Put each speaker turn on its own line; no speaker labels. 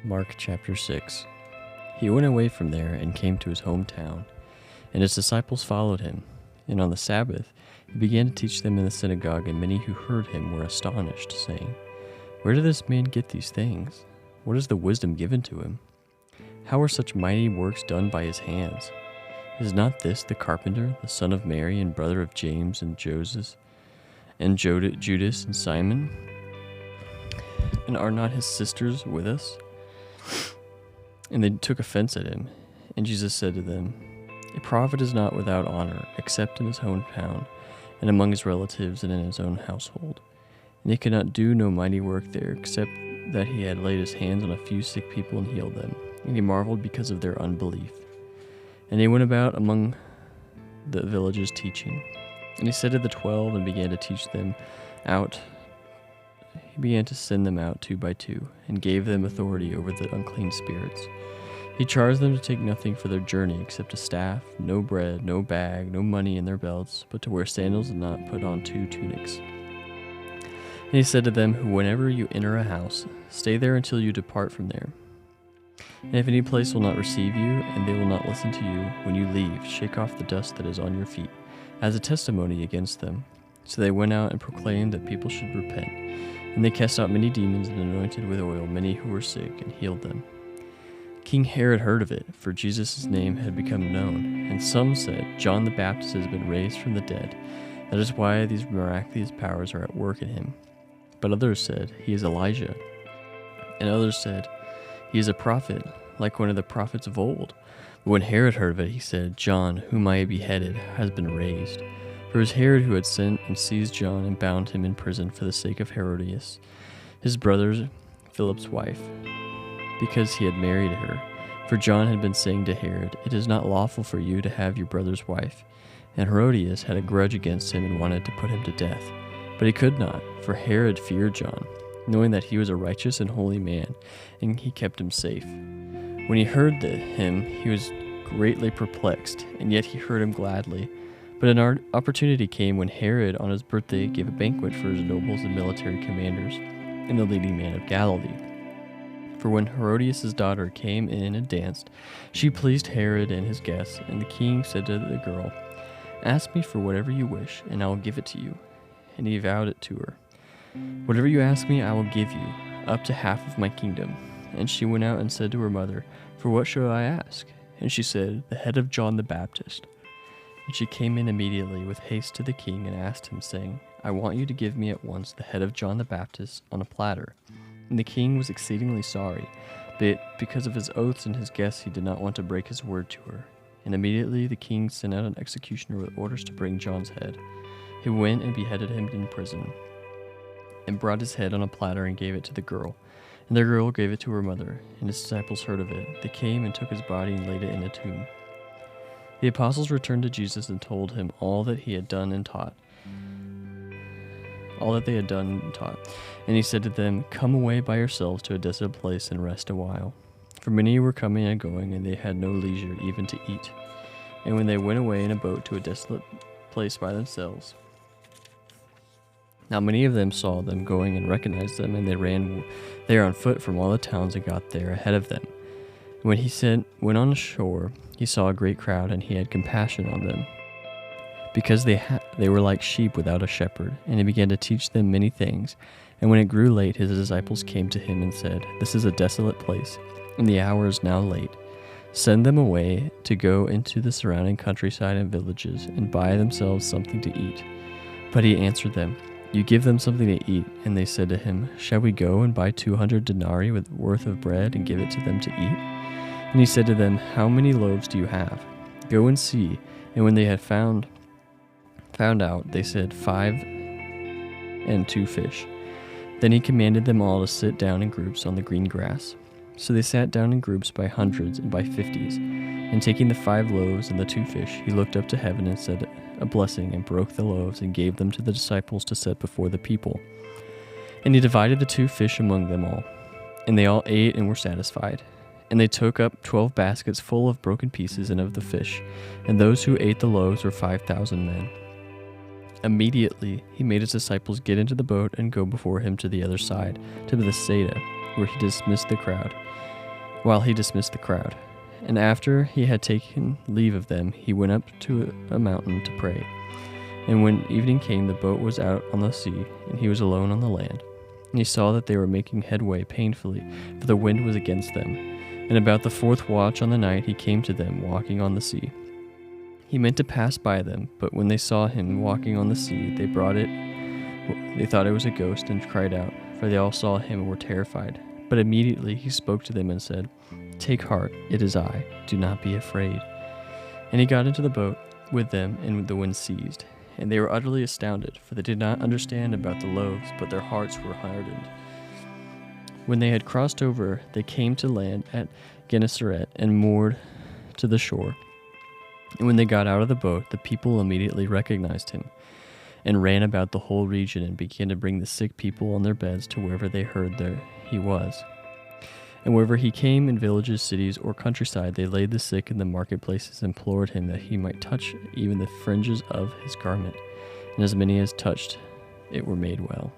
Mark chapter 6. He went away from there and came to his hometown, and his disciples followed him. And on the Sabbath he began to teach them in the synagogue, and many who heard him were astonished, saying, "Where did this man get these things? What is the wisdom given to him? How are such mighty works done by his hands? Is not this the carpenter, the son of Mary, and brother of James and Joseph, and Judas and Simon? And are not his sisters with us?" And they took offense at him. And Jesus said to them, "A prophet is not without honor, except in his hometown, and among his relatives, and in his own household. And he could not do no mighty work there, except that he had laid his hands on a few sick people and healed them. And he marveled because of their unbelief. And he went about among the villages teaching. And he said to the 12, and began to teach them out. He began to send them out 2 by 2, and gave them authority over the unclean spirits. He charged them to take nothing for their journey except a staff, no bread, no bag, no money in their belts, but to wear sandals and not put on 2 tunics. And he said to them, "Whenever you enter a house, stay there until you depart from there. And if any place will not receive you, and they will not listen to you, when you leave, shake off the dust that is on your feet, as a testimony against them." So they went out and proclaimed that people should repent. And they cast out many demons and anointed with oil many who were sick and healed them. King Herod heard of it, for Jesus' name had become known. And some said, "John the Baptist has been raised from the dead. That is why these miraculous powers are at work in him." But others said, "He is Elijah." And others said, "He is a prophet, like one of the prophets of old." But when Herod heard of it, he said, "John, whom I beheaded, has been raised." For it was Herod who had sent and seized John and bound him in prison for the sake of Herodias, his brother Philip's wife, because he had married her. For John had been saying to Herod, "It is not lawful for you to have your brother's wife." And Herodias had a grudge against him and wanted to put him to death. But he could not, for Herod feared John, knowing that he was a righteous and holy man, and he kept him safe. When he heard him, he was greatly perplexed, and yet he heard him gladly. But an opportunity came when Herod, on his birthday, gave a banquet for his nobles and military commanders, and the leading men of Galilee. For when Herodias' daughter came in and danced, she pleased Herod and his guests, and the king said to the girl, "Ask me for whatever you wish, and I will give it to you." And he vowed it to her. "Whatever you ask me, I will give you, up to half of my kingdom." And she went out and said to her mother, "For what shall I ask?" And she said, "The head of John the Baptist." And she came in immediately with haste to the king and asked him, saying, "I want you to give me at once the head of John the Baptist on a platter." And the king was exceedingly sorry, but because of his oaths and his guests he did not want to break his word to her. And immediately the king sent out an executioner with orders to bring John's head. He went and beheaded him in prison, and brought his head on a platter and gave it to the girl. And the girl gave it to her mother, and his disciples heard of it. They came and took his body and laid it in a tomb. The apostles returned to Jesus and told him all that they had done and taught. And he said to them, "Come away by yourselves to a desolate place and rest a while." For many were coming and going, and they had no leisure even to eat. And when they went away in a boat to a desolate place by themselves, now many of them saw them going and recognized them, and they ran there on foot from all the towns and got there ahead of them. When he went on shore, he saw a great crowd, and he had compassion on them, because they were like sheep without a shepherd. And he began to teach them many things. And when it grew late, his disciples came to him and said, "This is a desolate place, and the hour is now late. Send them away to go into the surrounding countryside and villages, and buy themselves something to eat." But he answered them, "You give them something to eat." And they said to him, "Shall we go and buy 200 denarii worth of bread and give it to them to eat?" And he said to them, "How many loaves do you have? Go and see." And when they had found out, they said, 5 and 2 fish. Then he commanded them all to sit down in groups on the green grass. So they sat down in groups by hundreds and by 50s. And taking the 5 loaves and the 2 fish, he looked up to heaven and said a blessing, and broke the loaves and gave them to the disciples to set before the people. And he divided the 2 fish among them all. And they all ate and were satisfied. And they took up 12 baskets full of broken pieces and of the fish. And those who ate the loaves were 5,000 men. Immediately he made his disciples get into the boat and go before him to the other side, to Bethsaida, while he dismissed the crowd. And after he had taken leave of them, he went up to a mountain to pray. And when evening came, the boat was out on the sea, and he was alone on the land. And he saw that they were making headway painfully, for the wind was against them. And about the 4th watch on the night he came to them, walking on the sea. He meant to pass by them, but when they saw him walking on the sea, they thought it was a ghost, and cried out, for they all saw him and were terrified. But immediately he spoke to them and said, "Take heart, it is I, do not be afraid." And he got into the boat with them, and the wind ceased. And they were utterly astounded, for they did not understand about the loaves, but their hearts were hardened. When they had crossed over, they came to land at Gennesaret and moored to the shore. And when they got out of the boat, the people immediately recognized him, and ran about the whole region and began to bring the sick people on their beds to wherever they heard there he was. And wherever he came, in villages, cities, or countryside, they laid the sick in the marketplaces and implored him that he might touch even the fringes of his garment. And as many as touched it were made well.